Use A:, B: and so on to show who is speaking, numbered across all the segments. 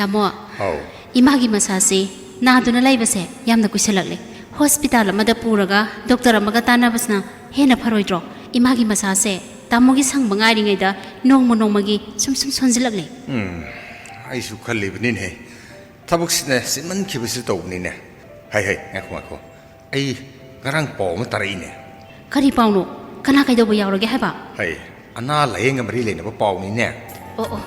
A: Tamo,
B: ꯑꯧ
A: imagi masasi, naduna laibase, yamna kuisalakle. Hospital amada puraga, doctor amaga tanabasna, hena pharoidro. Imagi masase, tamogi sang mangairingaida, nongmagi sum sonjilakle.
B: ꯑꯩꯁꯨ ꯈꯜꯂꯤꯕꯅꯤꯅꯦ ꯊꯕꯛꯁꯤꯅ ꯁꯤꯟꯃꯟꯈꯤꯕꯁꯤ ꯇꯧꯕꯅꯤꯅꯦ ꯍꯩ ꯉꯥꯏꯈꯣ ꯑꯩ ꯉꯔꯥꯡ ꯄꯥꯎ ꯑꯃ ꯇꯥꯔꯛꯏꯅꯦ
A: Kari pauno, kana kaidobo yaurage haba.
B: ꯍꯩ ꯑꯅꯥ ꯂꯥꯌꯦꯡꯒ ꯃꯔꯤ ꯂꯩꯅꯕ ꯄꯥꯎꯅꯤꯅꯦ
A: Oh.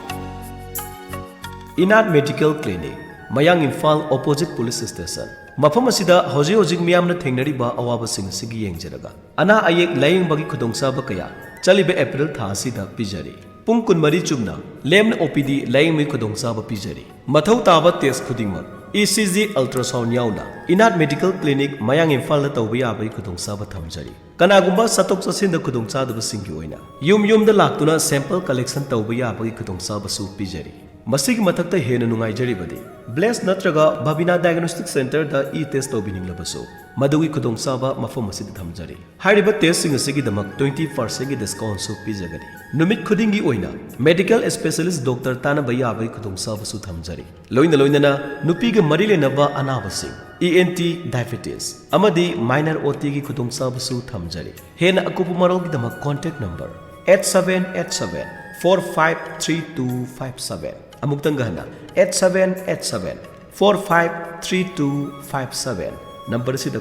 C: Enat Medical Clinic, Mayang Imphal opposite police station. Mafam asida hojik miyamna thengnariba awabasing asigi yengjaraga. Ana ayek laying bagi khudongchaba kaya chalibe April tha asida pijari. Pung kunmari chumna lemna OPD laying mi khudongchaba pijari. Mathau taba test khudingma ECG ultrasound yauna Enat Medical Clinic Mayang Imphal la tawba yabai khudongchaba thamjari. Kanagumba satok sasinda khudongchadaba singi oina yum da laktuna sample collection tawba yabai khudongchaba su pijari. Masig matakta hena nungairabadi Bless natraga Babina Diagnostic Center da test tobining labaso madugi khudong saba mafam asid thamjari hairiba test sing asigi damak 20% gi discount su pijagari numit khudingi oina medical specialist doctor tana baya bai khudong saba su thamjari loina na nupi ga marile naba anabasing ENT diabetes amadi minor OT gi khudong saba su thamjari hena akupu marol gi damak contact number 8787 453257 Amugtang gahana 8787 453257 number sida